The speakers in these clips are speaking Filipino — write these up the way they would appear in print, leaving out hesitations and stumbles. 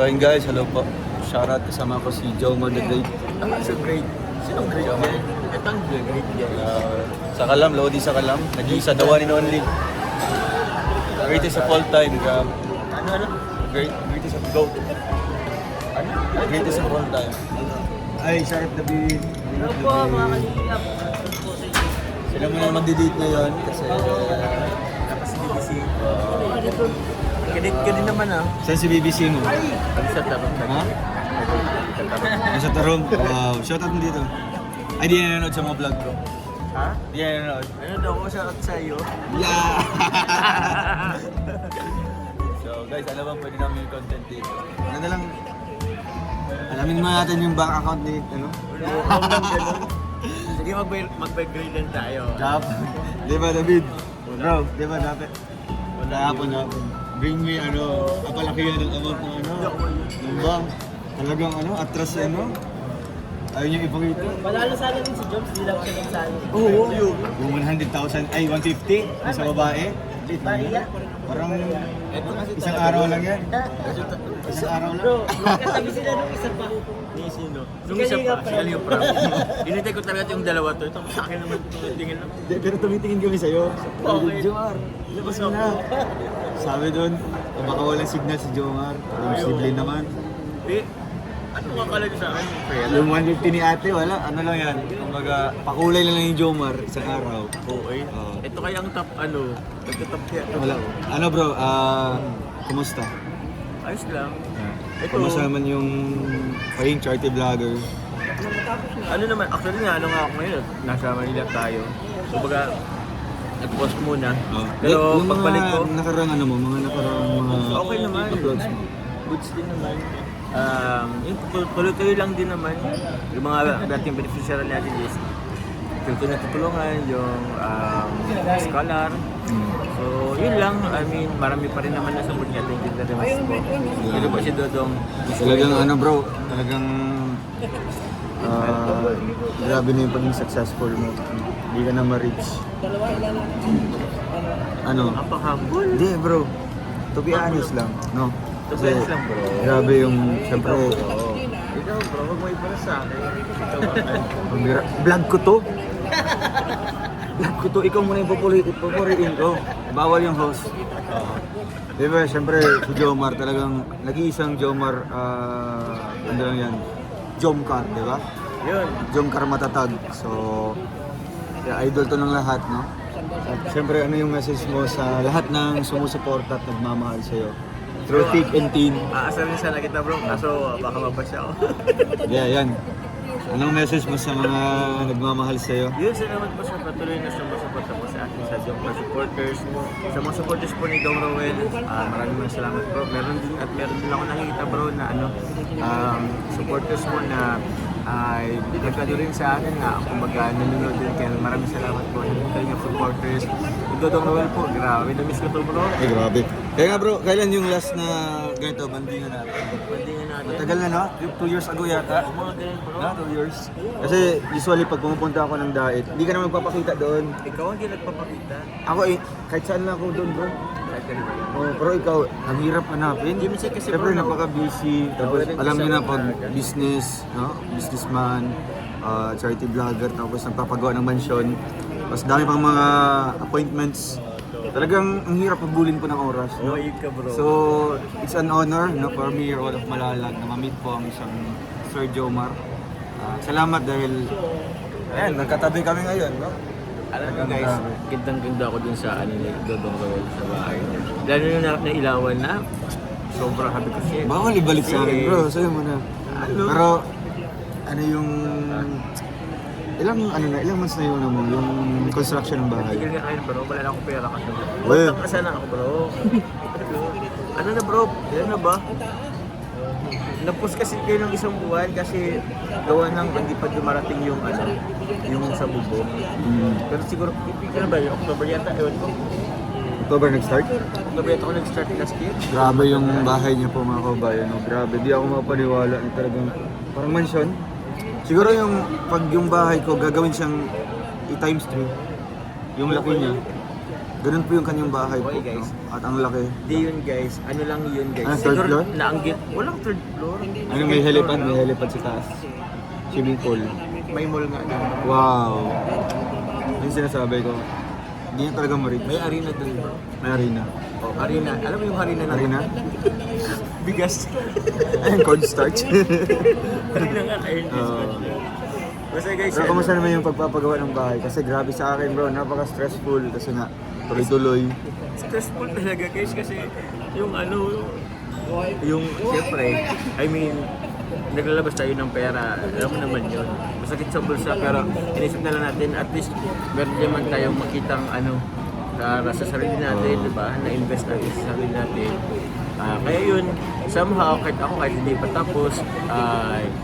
ayun guys, hello po. Shoutout kasama ko si Jomar the Great. So great. Sinong great yan? Ito ang great yan. Sa Kalam, Lodi sa Kalam. Nag-iisa, the one and only. Greatest of all time, grabe. Ano? Greatest of GOAT. Ano? Greatest of all time. Ay, sarap na bin. Ano po mga kalingap? Sila mo na magdi-date ngayon kasi Tapos si BBC. Ka din naman ah. saan si BBC mo? Ang sa tarong Ha? Nasa Tarong. Wow, shoutout mo dito. Ay, di na nanonood sa mga vlog ko. Ha? Di na nanonood. Ano daw ko shoutout sa iyo? Yeah! So guys, ano bang pwede namin yung content dito? Ano na lang, alamin mo natin yung bank account ni, ano? Huwag lang ganun. Sige, mag-grade din tayo. Jap. Di ba, David? Bro, di ba dapat? Wala hapon. Bring me, ano, kapalakihan ng amount ng ano? Ng bank. Talagang, ano, atras, ano? Ayaw niyo ipakita. Panalo sana din si Jobs, di lang siya nagsali. Oo, yung 100,000, ay 150 yung sa babae. Maria. Parang isang araw lang yan. Isang araw lang. Bro, magkatabi sila nung isa pa. Ni sino? Nung isa pa, si Kalio Prab. Hinintay ko talaga yung dalawa to. Ito sa akin naman tumitingin lang. Pero tumitingin kami sa'yo. Bakit? Jomar, labas mo na. Sabi doon, baka walang signal si Jomar. Yung sibling naman. Di, ano makakala niyo sa akin? Yung 150 ni ate, wala. Ano lang yan. Kumbaga, pakulay lang yung Jomar isang araw. Okay. Oo. Ito kaya ang top ano, nagtatop kaya ito. Wala. Ano bro, kumusta? Ayos lang. Ito, Kumusta naman yung paying charity vlogger? ano naman, actually nga, ano nga ako ngayon, nasa Manila tayo. Kumbaga, nag-post muna. Pero yung pagbalik ko, mga nakarang ano mo, mga nakarang mga okay naman. uploads mo. Goods din naman. Yung tuloy-tuloy lang din naman. Yung mga dating beneficiary natin is tuloy na tutulungan, yung scholar. So, yun lang. I mean, marami pa rin naman nasa board niya. Thank you very much po. Pero po si Dodong. Talagang ano bro, talagang grabe na yung pagiging successful mo. Hindi ka na ma-reach. Ano? Napaka-humble. Hindi bro, to be honest lang, no? To be honest lang, bro. Grabe yung, siyempre, Ikaw bro, wag mo ipara sa akin. vlog ko to. Vlog ko to, ikaw muna yung papuriin ko. Bawal yung host. Diba, siyempre, si Jomar talagang, nag-iisang Jomar, ano lang yan, Jomcar, di ba? Yun. Jomcar matatag. So, idol to ng lahat, no? At siyempre, ano yung message mo sa lahat ng sumusuporta at nagmamahal sa'yo? Through thick and thin. Aasarin sana kita bro, kaso baka mapasya ako. Yeah, yan. Anong message mo sa mga nagmamahal sa'yo? Yun, salamat po sa patuloy na sumusuporta po sa akin sa Jomcar supporters. Sa mga supporters po ni Dong Rowell, maraming salamat bro. Meron din ako nakikita bro na ano, supporters mo na ay nagkado rin sa akin nga, kumbaga nanonood din kaya maraming salamat po sa inyo supporters. Ito Dong Rowell po, grabe, na-miss ko to bro. Ay, grabe. Kaya nga bro, kailan yung last na ganito, bandingan natin? Bandingan natin. Matagal na, no? 2 years ago yata. Mga ganyan bro. Na, 2 years. Kasi usually pag pumupunta ako ng diet, hindi ka naman magpapakita doon. Ikaw ang hindi nagpapakita. Ako kahit saan lang ako doon bro. Kahit ka rin ba? Oh, pero ikaw, ang hirap hanapin. Hindi minsan kasi, Siyempre, bro, napaka-busy. Tapos, nawalan alam ka niyo sa na pag umaga. business, no? Businessman, charity vlogger, tapos nagpapagawa ng mansyon. Tapos dami pang mga appointments. Talagang ang hirap pabulin po ng oras. No? Ayun ka bro. So, it's an honor no, for me, your all of Malalag, na ma-meet po ang isang Sir Jomar. Salamat dahil, ayan, nagkatabi kami ngayon, no? Alam mo guys, gandang-ganda ako dun sa ano ni Dodong Rowell sa bahay. Lalo na nailawan na, sobrang happy ko siya. Bawal ibalik sa akin, bro. Sa'yo mo na. Ano? Pero, ano yung... ilang months na yun mo, yung construction ng bahay? Tigil nga kayo bro, wala na akong pera kasi. Well. Utang kasi na ako bro. Ano na bro, yan na ba? Napos kasi kayo ng isang buwan kasi gawa ng hindi pa dumarating yung ano, yung sa bubo. Pero siguro, ano ba yung October yata, ewan ko. October nag-start? October yata ako nag-start last year. Grabe yung bahay niya po mga kabayan. No? Grabe, di ako mapaniwala na talagang parang mansion. Siguro yung pag yung bahay ko gagawin siyang i-times 3. Yung laki niya. Ganun po yung kanyang bahay po. Okay, guys. No? At ang laki. Hindi yun guys, ano lang yun guys. Ano, third floor? Naanggit, walang third floor. Ano, may helipad? May helipad sa taas. Swimming pool. May mall nga na. Wow! Yung sinasabi ko. Hindi niya talaga ma-reach. May arena dun bro. May arena. Oh, arena. Alam mo yung arena na? Arena? Bigas. Ayun, cornstarch. Arena nga kayo. Basta guys, Pero kumusta naman yung pagpapagawa ng bahay? Kasi grabe sa akin bro, napaka-stressful. Kasi nga, tuloy-tuloy. stressful talaga guys kasi yung yung siyempre, I mean, naglalabas tayo ng pera, alam mo naman yun. Masakit sa bulsa pero inisip na lang natin at least meron naman tayong makitang para sa sarili natin, di ba? Na-invest natin sa sarili natin. Kaya yun, somehow, kahit hindi pa tapos,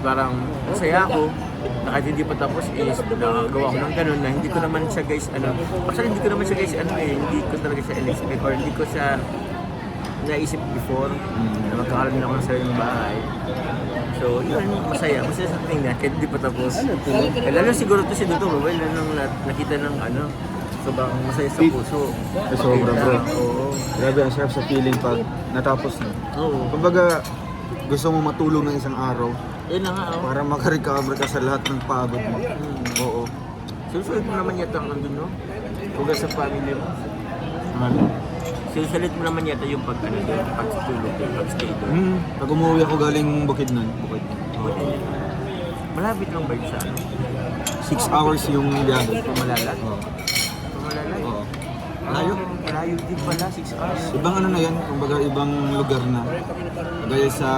parang masaya ako na kahit hindi pa tapos is nagawa ko ng ganun na hindi ko naman siya guys, actually hindi ko naman siya guys, hindi ko talaga siya in-expect or hindi ko siya naisip before na magkakaroon ako ng sariling bahay. So, yun, masaya sa tingin kahit hindi pa tapos. Lalo siguro to si Dutong Rowell, nang nakita ng sobrang masaya sa puso. Sobra bro. Oo. Grabe, ang sarap sa feeling pag natapos na. Oo. Kumbaga, gusto mo matulog ng isang araw Yun na nga, para makarecover ka sa lahat ng pagod mo. Oo. Sinusulit mo naman yata ang no? Huwag sa family mo. Ano? Sinusulit mo naman yata yung pagtulog doon, pag-stay doon. Pag umuwi ako galing Bukidnon. Malapit lang ba yun sa 6 hours yung biyahe. Pumalala? Oo. Pumalala? Oo. Malayo? Malayo din pala, 6 hours. Ibang ano na yan, kumbaga ibang lugar na. Gaya sa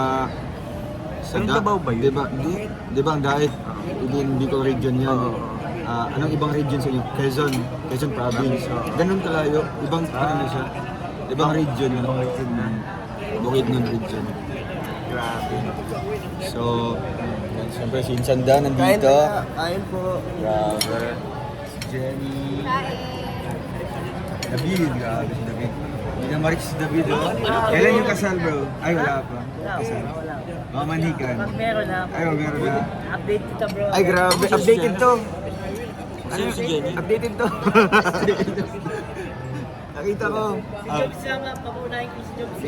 Anong Davao ba yun? Diba ang Daet? Hindi ko region yan. Oo. Anong ibang region sa inyo? Quezon province. Ganun kalayo. Ibang ano na siya. Ibang region. Bukidnon region. Grabe. So, yan, siyempre si Insanda nandito. Kain po. Grabe. Si Jenny. David, grabe si David. Hindi na ma-reach si David, oh. Kailan yung kasal, bro? Ay, wala pa. Kasal. Mamanikan. Meron na. Ay, meron na. Update kita bro. Ay, grabe. Updated to. Ano si Jenny? Updated to. Nakita ko. Jobs lang nga, pamunahin ko si Jobs.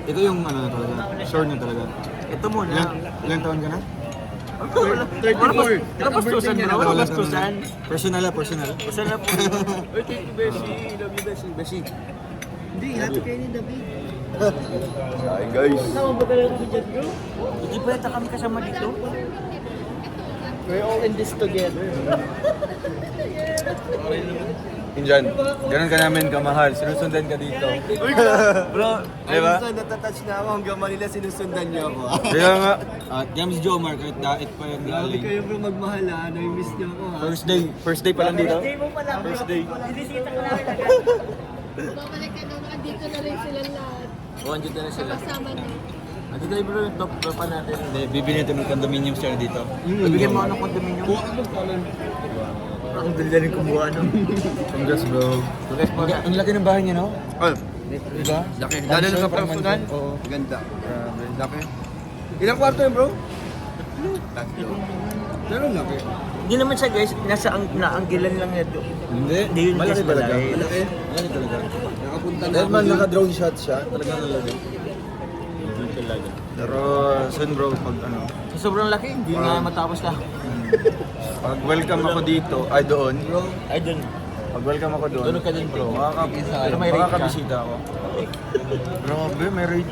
Ito yung ano na talaga. Sure na talaga. Ito muna. Ilang taon ka na? 34. Kapastusan bro? Kapastusan. Personal. Basta na po. Uy, thank you, Beshi. Love you, Beshi. Hindi, happy kayo ni David. Ay, guys. Sama ba kayo ni Jobs bro? Hindi pa yata kami kasama dito. We're all in this together. Injan, ganun ka namin kamahal. Sinusundan ka dito. Bro, Diba? natatouch na ako hanggang Manila sinusundan niyo ako. Kaya nga, James Jomar, kahit Daet pa yan galing. bro magmahal ha. Nami-miss niyo ako ha. First day pa lang dito? Birthday mo pala bro. First day. Sinisita ka namin agad. Babalik ka doon, andito na rin sila lahat. Andito na sila. Kasama na. Andito tayo bro yung top floor pa natin. Hindi, bibili ito ng condominium share dito. Bibigyan mo ako ng condominium. Ang dali rin kumuha no. Congrats bro. So guys, Ang laki ng bahay niya, no? Oh, Diba? laki. Lalo na sa personal? Oo. Ganda. Grabe, laki. Ilang kwarto yun bro? Tatlo. Pero laki. Hindi naman siya guys, naanggilan lang yan doon. Hindi. Hindi yun Malaki guys, talaga. malaki. Malaki talaga. Nakapunta Dahil man naka-drone shot siya, talagang nalagay. talaga. Pero soon bro, pag ano, So, sobrang laki, hindi nga matapos ka. pag welcome ako dito, ay doon, Ay dun. pag welcome ako doon, Doon ka din bro. Pero may rate ka. makakabisita ako. Grabe, may rate.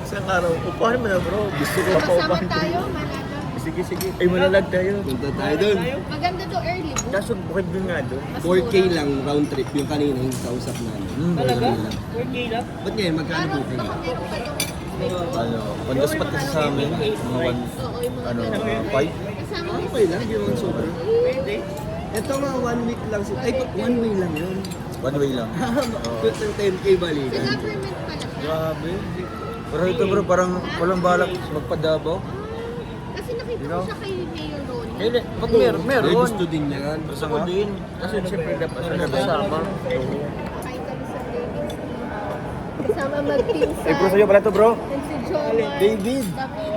Isang araw, upahan mo na bro. Gusto ko pa Kasama upahan. tayo, manalo. Sige, sige. Ay, manalag tayo. Punta tayo dun. Maganda to early book. Kaso bukid dun nga dun. 4K lang round trip yung kanina yung kausap namin. Talaga? 4K lang? Ba't ngayon magkano Parang booking? baka meron pa doon. Ano, on the spot kasi sa amin, mga one, Oo, yung mga ano, ganun. 5. Kasama mo Okay lang, yun ang sobra. Pwede. Ito nga 1 week lang ay 1 way lang yun. One way lang. 10K sa balikan. government pala siya. Grabe. Pero ito bro, parang walang balak magpadabaw. Kasi nakita ko siya kay Mayor Ron. Kaya, pag meron, May meron. gusto din niya yan. Gusto Ako mo? din. Kasi siyempre dapat siya nakasama. Kain kami sa David's. Kasama mag-pinsan. Ay bro, sa'yo pala to bro. And si Jomar. David. David.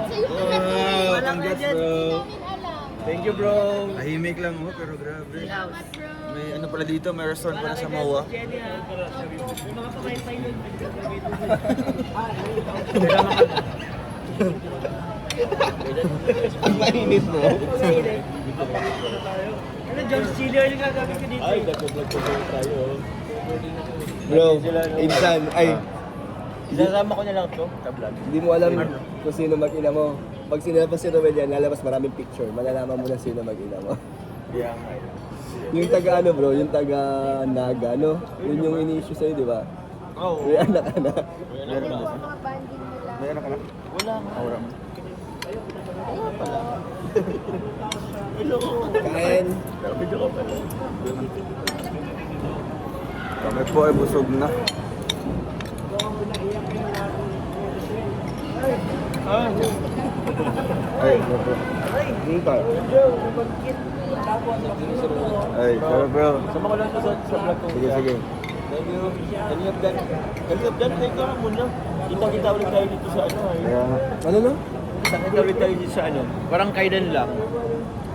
Sa'yo pala to. Congrats bro. Hindi namin alam. Thank you, bro. Tahimik lang oh, pero grabe. Salamat, bro. May ano pala dito, may restaurant pala sa MOA. Ang mainit mo. Ano, John Chili oil nga gagawin ko dito. Ay, nag-vlog tayo. Bro, Insan, ay, Isasama ko na lang to sa vlog. hindi mo alam kung sino mag-ina mo. Pag sinalabas si Roel yan, lalabas maraming picture. Malalaman mo na sino mag-ina mo. Yeah, nga. Yung taga ano bro, yung taga Naga, no? Yun yung ini-issue sa'yo, di ba? Oo. May anak ka na. Meron ba? Mga banding nila. May anak ka na? Wala nga. Wala mo. Kain. Video ko pala. Kami po ay busog na. Ay, bro. Yung tayo. Ay, pero bro. Sama ko lang to sa vlog ko. Sige, sige. Thank you. Kanina plan. Kanina plan tayo ka muna. Kita-kita ulit tayo dito sa ano. Kaya nga. Ano no? Kita-kita ulit tayo dito sa ano. Parang kailan lang.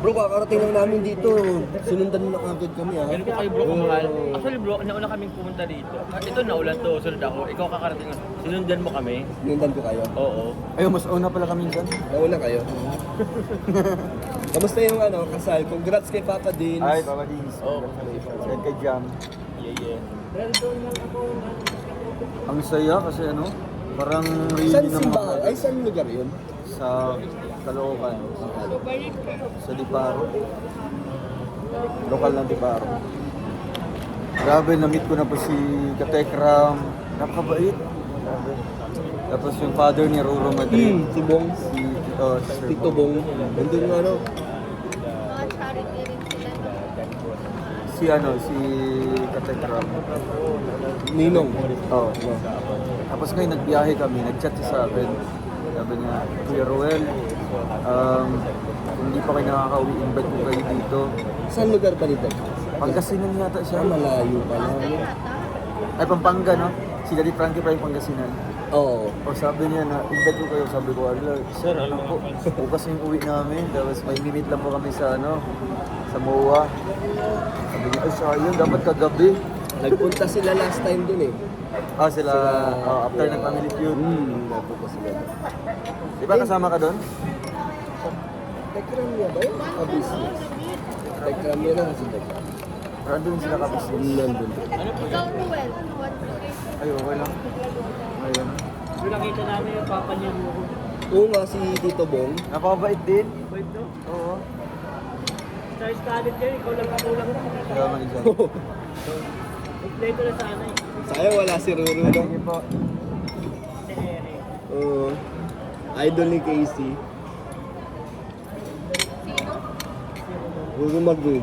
Bro, kakarating lang namin dito. Sinundan mo na kagad kami ha. Ganun po kayo bro kamahal. Actually bro, nauna kaming pumunta dito. Ito naulan to, sunod ako. Ikaw kakarating lang. Sinundan mo kami. Sinundan ko kayo. Oo. Ayun, mas una pala kami dyan. Nauna kayo. Kamusta yung ano, kasal? Congrats kay Papa Dean. Ay, Papa Dins. Oo. Yan kay Jam. Yeah. Ang saya kasi ano, parang Saan really ng simbahan? Ay, saan lugar yun? sa Caloocan. Sa Diparo. Lokal ng Diparo. Grabe, na-meet ko na po si Katekram. Napakabait. Grabe. Tapos yung father ni Ruro Madrid. Si Bong. Si Sir Tito Bong. Nandun yung ano. Mga charity rin sila. Si si Katekram. Ninong. Oh. Tapos ngayon nagbiyahe kami, nag-chat siya sa akin. Sabi niya, Kuya Roel, kung hindi pa kayo nakaka-uwi, invite ko kayo dito. Saan lugar ba nito? Pangasinan yata siya. Malayo pala. Ay, Pampanga, no? Si Daddy Frankie pa yung Pangasinan. Oo. O sabi niya na, invite ko kayo. Sabi ko, sir, alam po, bukas yung uwi namin. Tapos may mimit lang po kami sa, sa MOA. Sabi niya, ay, sayang, dapat kagabi. Nagpunta sila last time dun eh. Sila, after ng family feud. Nagpunta sila dun. Di ba kasama ka doon? Tekram niya ba yun? Business. Tekram niya na kasi Tekram. Randun sila kapis. Nandun. Ikaw, Ruel. What to say? Ay, okay lang. Ayun. So nakita namin yung papa niya mo. Oo nga si Tito Bong. Napakabait din. Wait no? Oo. Star Scarlet kayo, ikaw lang kakulang na. Salamat isa. Play ko na sana eh. Sayang wala si Ruru no? Sige po. Oo. Idol ni Casey. Ruru Madrid.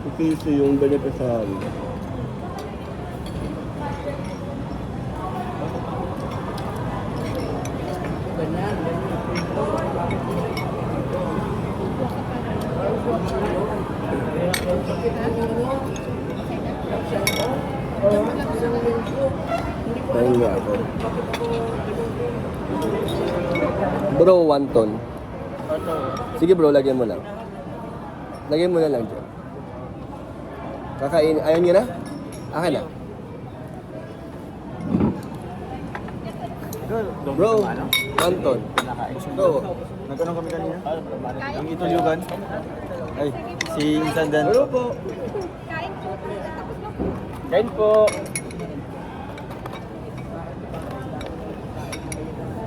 Si Casey yung beneficiary. Ayun nga ako. Bro, wonton. Sige bro, lagyan mo lang. Lagyan mo na lang dyan. Kakain. Ayaw niyo na? Akin na. Bro, wonton. Bro, Nagtanong kami kanina. Ang itulugan. Ay, si Insandan. ano po? Kain po. Tapos na po. Kain po.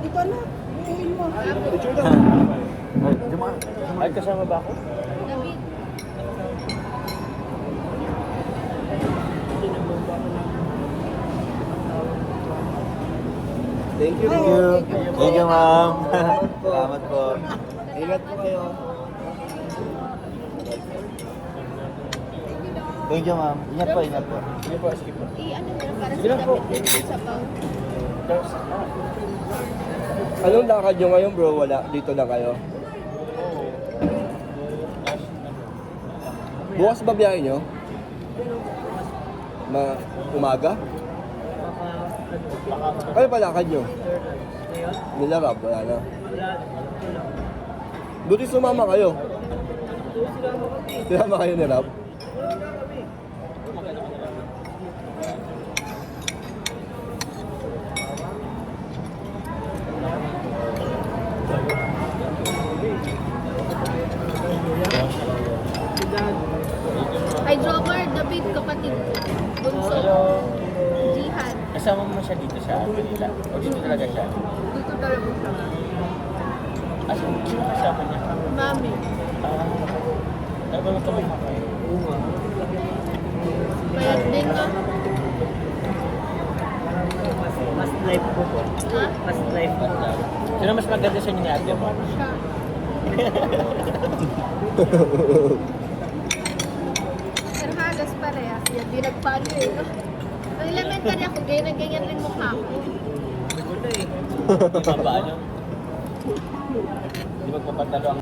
Dito na. Kain mo. Ay, juma. Ay, kasama ba ako? David. Thank you. Thank you. Thank you, ma'am. Salamat po. Ingat po kayo. Thank you, ma'am. Ingat po, ingat po. I-ano mo na para sa David din sa bang. Anong lakad nyo ngayon bro? Wala. Dito na kayo. Bukas ba biyahe nyo? Umaga? Kaya pa lakad nyo? Nilarap, wala na. Buti sumama kayo. Sinama kayo ni Rap. Ay, Jomar, David, kapatid ko. Bunso. Jihan. Kasama mo siya dito sa Manila? O dito talaga siya? Dito talaga siya. Sino kasama niya? Mami. Ano ba magkamukha kayo? Payat din ka. Mas life ko po. Ha? Mas life ko. Sino mas maganda sa inyo ni Ate Mar? Siya. Pero halos parehas. Yan, di nagpalo eh. No? Nung elementary ako, ganyan rin mukha ko. Di ba ba ano? Di magpapatalo ang...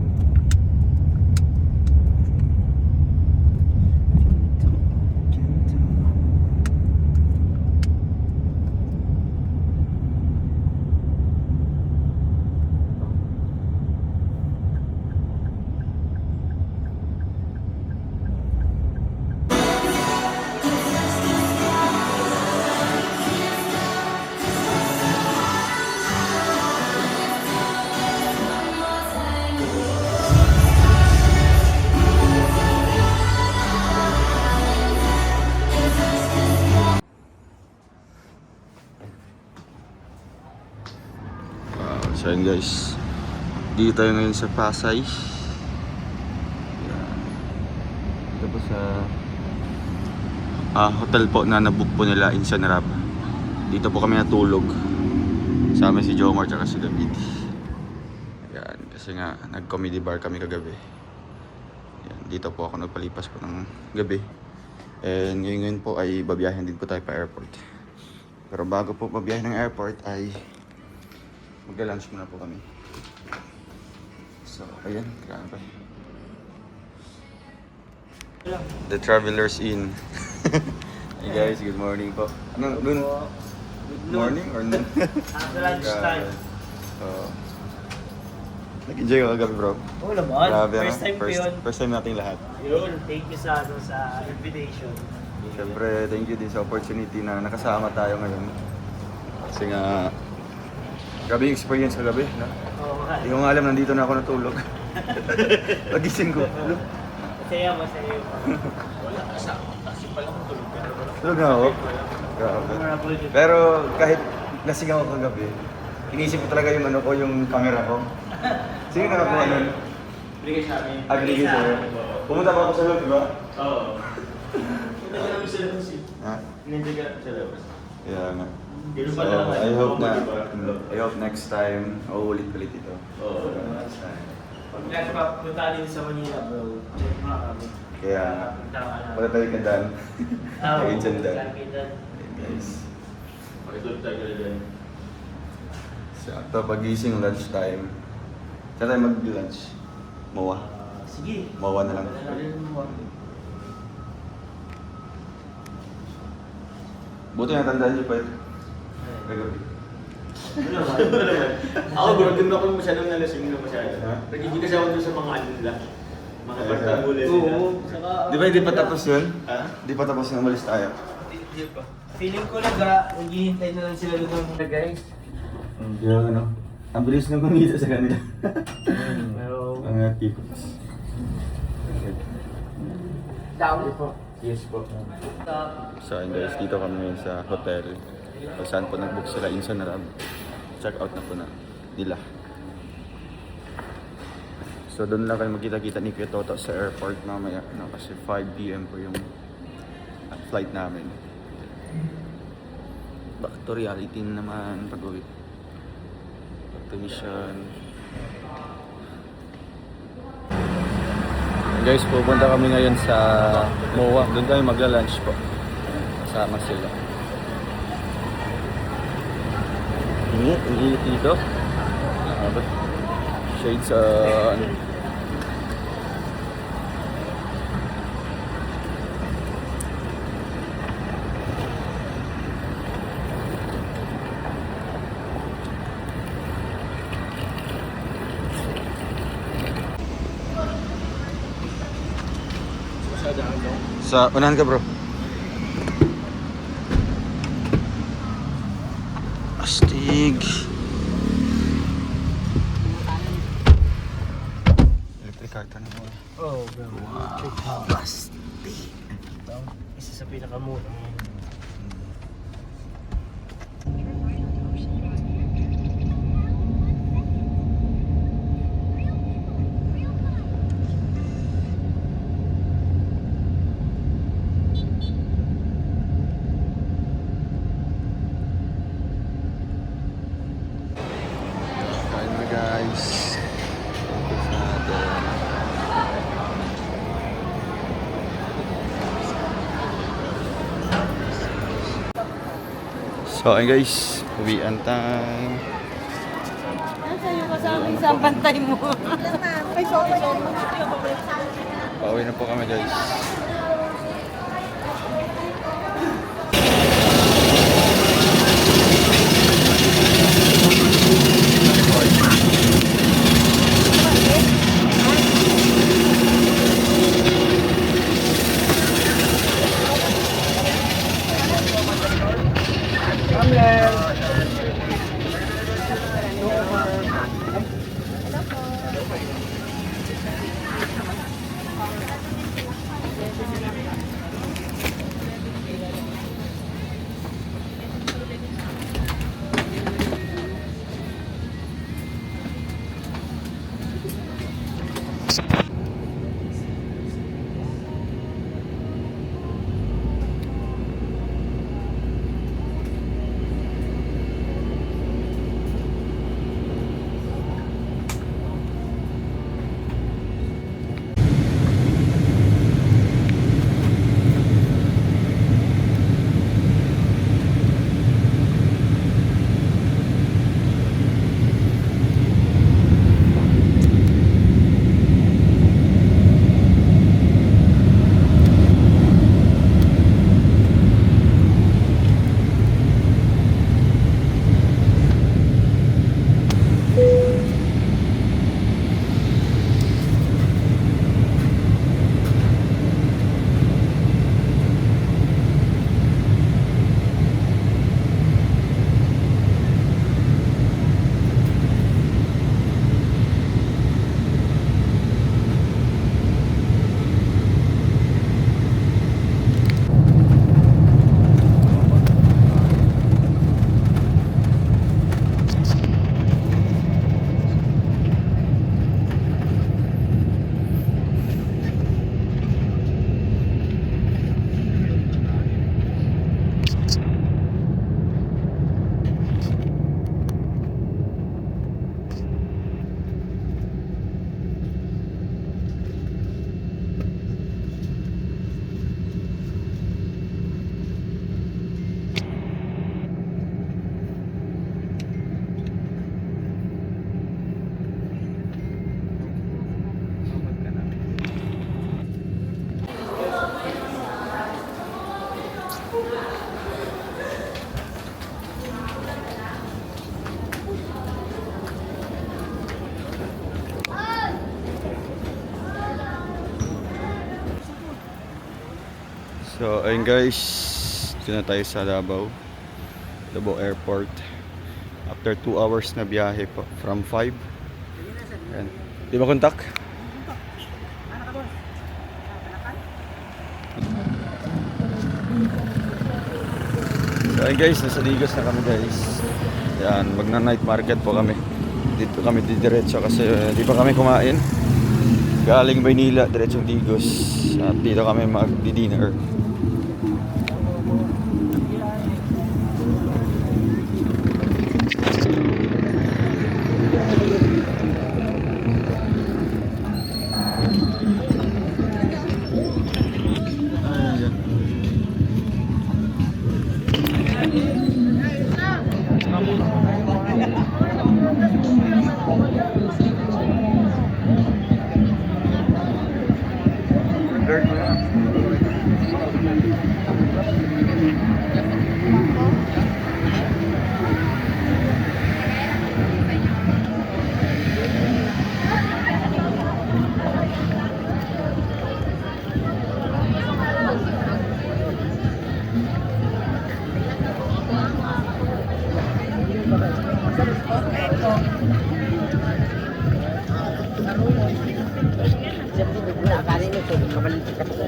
So yun guys, dito tayo ngayon sa Pasay. Yan. Dito po sa hotel po na nabook po nila in San Rab. Dito po kami natulog. Sama si Jomar at si David. Yan, kasi nga nag-comedy bar kami kagabi. Yan, dito po ako nagpalipas po ng gabi. And ngayon po ay babiyahin din po tayo pa airport. Pero bago po babiyahin ng airport ay magla-lunch muna po kami. So, ayan, grabe. The Travelers Inn. Hey guys, good morning po. Ano, noon? Good morning or noon? After lunchtime. Nag-enjoy ka kagabi, bro. Oo naman. Grabe, First time ko yun. First time nating lahat. Yun, thank you sa invitation. Siyempre, thank you din sa opportunity na nakasama tayo ngayon. Kasi nga, grabe yung experience kagabi, no? Oo nga. Hindi ko nga alam, nandito na ako natulog. Pagising ko. Masaya yun. Wala kasama. Kasi pala kung tulog ka. Tulog na ako. Grabe. Memorable yun. Pero kahit lasing ako kagabi, inisip ko talaga yung ano ko, yung camera ko. Sino nakakuha nun? Bigay sa amin. Binigay sa'yo. Pumunta pa ako sa loob, di ba? Oo. Punta ka namin sa labas eh. Ha? Hindi ka namin sa labas. Kaya nga. Ganun So, pala naman. I hope na, Diba? I hope next time, uulit-ulit ito. Oo. Next time. Pag punta din sa Manila, bro. Check mo kami. Kaya, Punta ka na. wala tayo kandan. Oo. Ayun dyan dan. Kapitan. Guys. Pakitulog tayo ka dyan. Sakto, pagising lunch time. Saan tayo mag-lunch? Mawa. Sige. Mawa na lang. Buti natandaan niyo pa ito. Kagabi. Ako bro, dun ako masyadong nalasing na masyado. Ha? Nagiging kasi ako dun sa mga ano nila. Mga Talaga? pagtanggulin Oo. nila. Saka, Di ba hindi pa tapos yun? Ha? Di pa tapos na umalis tayo? Hindi pa. feeling ko naghihintay na lang sila doon ng guys. Yung ano, ang bilis nang kumita sa kanila. Pero, Mga tips. down po. Yes po. So ayun guys, dito kami ngayon sa hotel. Kung saan po nag-book sila in San Rab. Check out na po na nila. So doon lang kayo magkita-kita ni Kuya Toto sa airport mamaya. No, kasi 5 PM po yung flight namin. Back to reality na naman pag-uwi. Back to mission. Guys, pupunta kami ngayon sa MOA. Doon kami magla-lunch po. Kasama sila. Init, ang init dito. Shades on. Sa unahan ka, bro. Astig. Electric car na mo. Oh, bro. Wow. Isa sa pinakamura. Kain na, guys. Focus natin. So, ayun guys, uwian time. Nasaan yung kasama sa bantay mo? Ay, sorry. Pauwi na po kami, guys. So, ayun guys, dito na tayo sa Davao Airport. After 2 hours na biyahe po, from 5. Ayan. Di ba kontak? So, ayun guys, nasa Digos na kami guys. Ayan, magna-night market po kami. Dito kami didiretso kasi di pa kami kumain. Galing Maynila, diretsong Digos. At dito kami magdi-dinner. May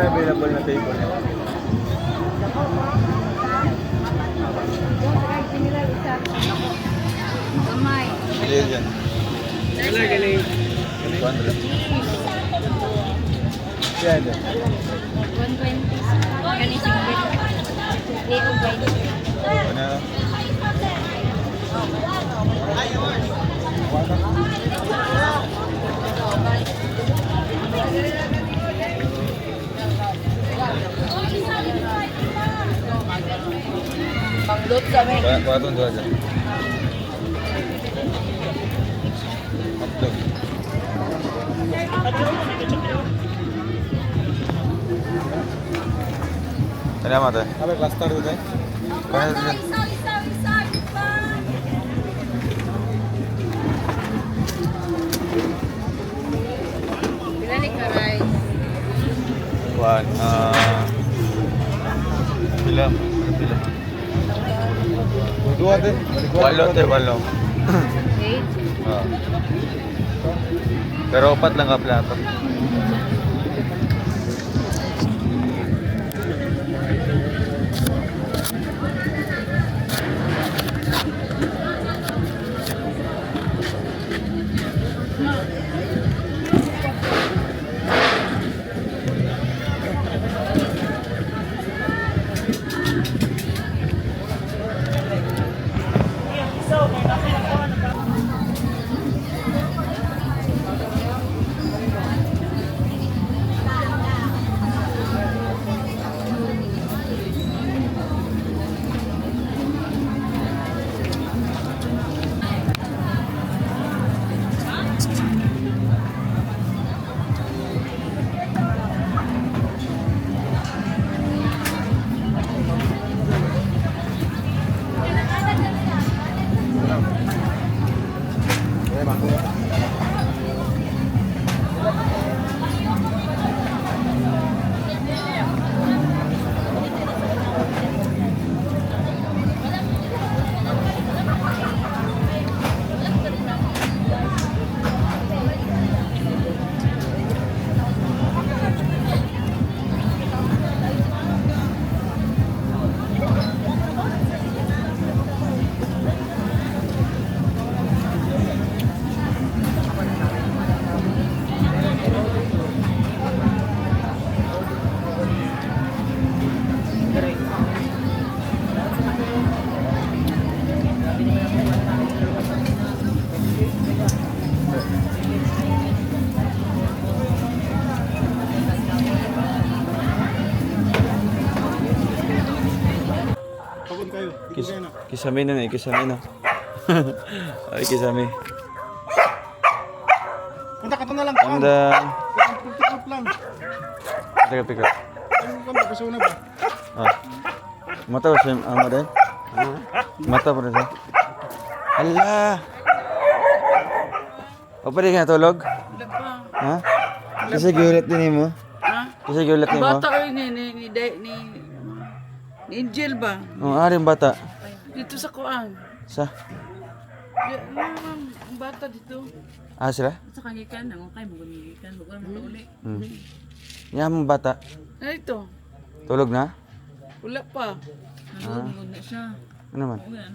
available na table. Gamay. Hindi yan. 200. 120. Kani 50. Leo by. Ano? Panglut kami. Kuha itong 2 dyan. Hotdog. Salamat eh. Apa cluster itu teh? Kuha ito dyan. Pila ni karay? Kuhaan. Pila. Pila. Dua teh. Walo te, walo. 8. Ah. Pero 4 lang ka plato. Kisame na eh, kisame na. Ay, kisame. Punta ka to na lang. Anda. Pick up lang. Teka, pick up. Kan pasuna ba? Ah. Mata ba siya? Ama din? Mata pa rin siya? Hala! O pwede ka natulog? Ha? Kasi giulit din mo? Ha? Kasi giulit din mo? Bata ko yun ni Angel ba? Oo, aring bata. Dito sa Kuang. Sa? Ang bata dito. Ah, sila? Sa kangikan, ang kay mo kangikan, mo uli. Yan mong bata. Ano ito? Tulog na? Wala pa. Nanonood na siya. Ano man? Uyan.